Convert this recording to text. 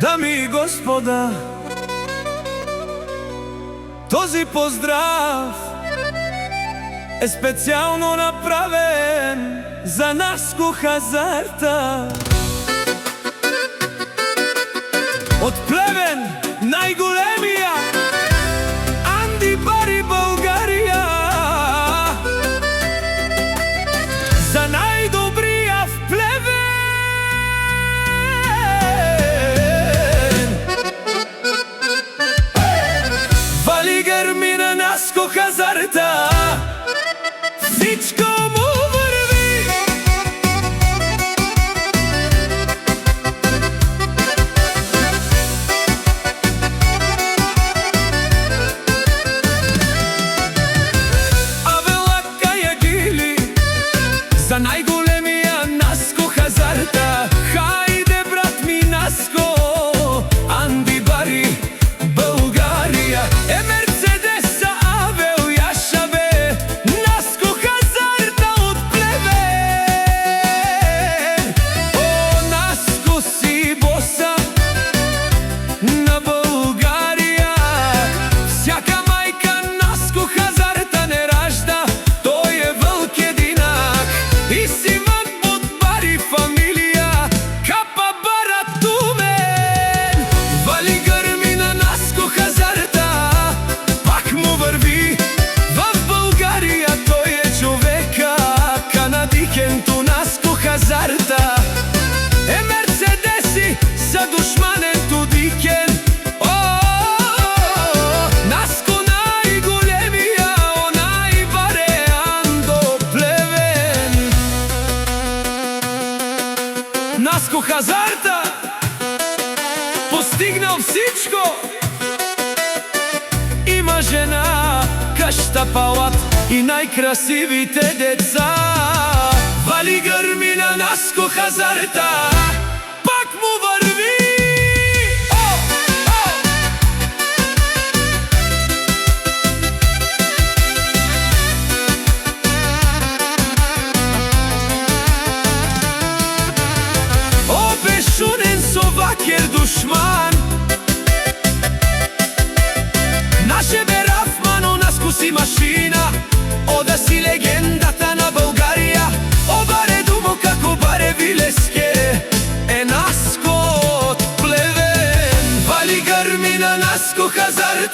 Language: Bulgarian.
Дами и господа, този поздрав е специјално направен за Наско Хазарта. Од Плевен, најголемија Анди Бари Българија, за најдобрија в Плевен. Вали грми на Наско Хазарта, всичко му върви. Авела Каягили, за најголемија Наско Хазарта. Хајде брат ми Наско, Анди Бари Българија. Е Мерцедеса, Авел, Јашаве, Наско Хазарта од Плевен. О, Наско си боса на Българија. Всяка мајка Наско Хазарта не ражда, тој е вълк единак. И си вън под Бари фамилија, капа бара тумен. Вали грми на Наско Хазарта, пак му върви. В Българија тој е човека, канадикенто Наско Хазарта. Е Мерцедеси са душманенто дикен. О, Наско најголемија, онај бареан до Плевен. Наско Хазарта постигнал всичко. Има жена, къща, палат и најкрасивите деца. Вали грми на Наско Хазарта, пак му върви. О, бешунен совакер душман, наше бе Рафмано, Наско си машина. Ода си легендата на Българија. О, баре думо како баре Вилеске, е Наско од Плевен. Вали грми на Наско Хазарта,